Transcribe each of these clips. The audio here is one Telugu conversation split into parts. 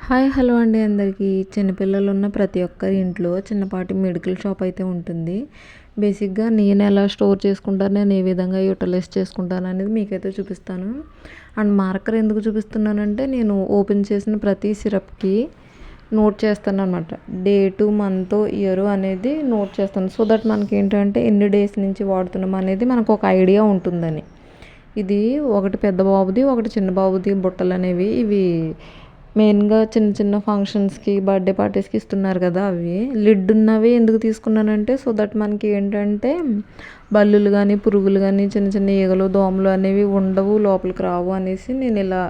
హాయ్ హలో అండి అందరికీ. చిన్నపిల్లలు ఉన్న ప్రతి ఒక్కరి ఇంట్లో చిన్నపాటి మెడికల్ షాప్ అయితే ఉంటుంది. బేసిక్గా నేను ఎలా స్టోర్ చేసుకుంటాను, నేను ఏ విధంగా యూటిలైజ్ చేసుకుంటాను అనేది మీకైతే చూపిస్తాను. అండ్ మార్కర్ ఎందుకు చూపిస్తున్నానంటే నేను ఓపెన్ చేసిన ప్రతి సిరప్కి నోట్ చేస్తాను అనమాట. డేటు, మంత్, ఇయర్ అనేది నోట్ చేస్తాను. సో దట్ మనకి ఏంటంటే ఎన్ని డేస్ నుంచి వాడుతున్నాం అనేది మనకు ఒక ఐడియా ఉంటుందని. ఇది ఒకటి పెద్ద బాబుది, ఒకటి చిన్న బాబుది బుట్టలు అనేవి. ఇవి మెయిన్గా చిన్న చిన్న ఫంక్షన్స్కి, బర్త్డే పార్టీస్కి ఇస్తున్నారు కదా. అవి లిడ్ ఉన్నవి ఎందుకు తీసుకున్నానంటే సో దట్ మనకి ఏంటంటే బల్లులు కానీ, పురుగులు కానీ, చిన్న చిన్న ఈగలు, దోమలు అనేవి ఉండవు, లోపలికి రావు అనేసి నేను ఇలా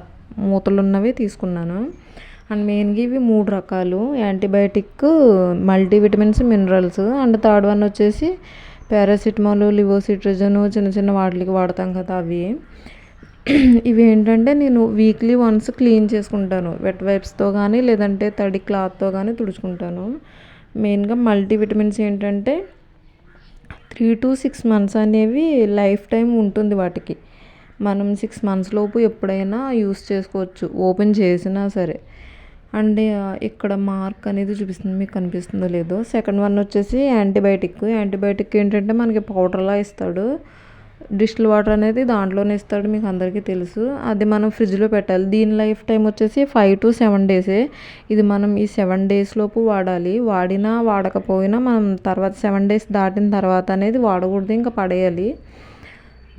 మూతలు ఉన్నవి తీసుకున్నాను. అండ్ మెయిన్గా ఇవి 3 రకాలు: antibiotic, multivitamins, minerals. And third one వచ్చేసి పారాసిటమాల్, లివోసిట్రిజన్, చిన్న చిన్న వాటికి వాడతాం కదా అవి. ఇవి ఏంటంటే నేను వీక్లీ వన్స్ క్లీన్ చేసుకుంటాను, వెట్ వైప్స్తో కానీ లేదంటే తడి క్లాత్తో కానీ తుడుచుకుంటాను. మెయిన్గా మల్టీవిటమిన్స్ ఏంటంటే 3 to 6 months అనేవి లైఫ్ టైం ఉంటుంది వాటికి. మనం 6 months లోపు ఎప్పుడైనా యూస్ చేసుకోవచ్చు, ఓపెన్ చేసినా సరే. అండ్ ఇక్కడ మార్క్ అనేది చూపిస్తుంది, మీకు కనిపిస్తుందో లేదో. సెకండ్ వన్ వచ్చేసి యాంటీబయాటిక్ ఏంటంటే మనకి పౌడర్లా ఇస్తాడు. డిస్టిల్ వాటర్ అనేది దాంట్లోనే ఇస్తాడు, మీకు అందరికీ తెలుసు. అది మనం ఫ్రిడ్జ్లో పెట్టాలి. దీని లైఫ్ టైం వచ్చేసి 5 to 7 days. ఇది మనం ఈ 7 days లోపు వాడాలి. వాడినా వాడకపోయినా మనం తర్వాత 7 days దాటిన తర్వాత అనేది వాడకూడదు, ఇంకా పడేయాలి.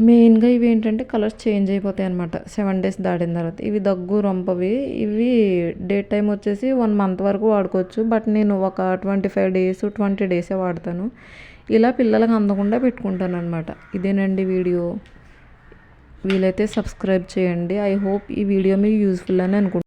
మెయిన్గా ఇవి ఏంటంటే కలర్స్ చేంజ్ అయిపోతాయి అనమాట 7 days దాటిన తర్వాత. ఇవి దగ్గు, రొంపవి. ఇవి డేట్ టైం వచ్చేసి 1 month వరకు వాడుకోవచ్చు. బట్ నేను ఒక 25 days, 20 days వాడతాను. ఇలా పిల్లలకు అందకుండా పెట్టుకుంటాను అనమాట. ఇదేనండి వీడియో. వీలైతే సబ్స్క్రైబ్ చేయండి. ఐ హోప్ ఈ వీడియో మీకు యూస్ఫుల్ అని అనుకుంటున్నాను.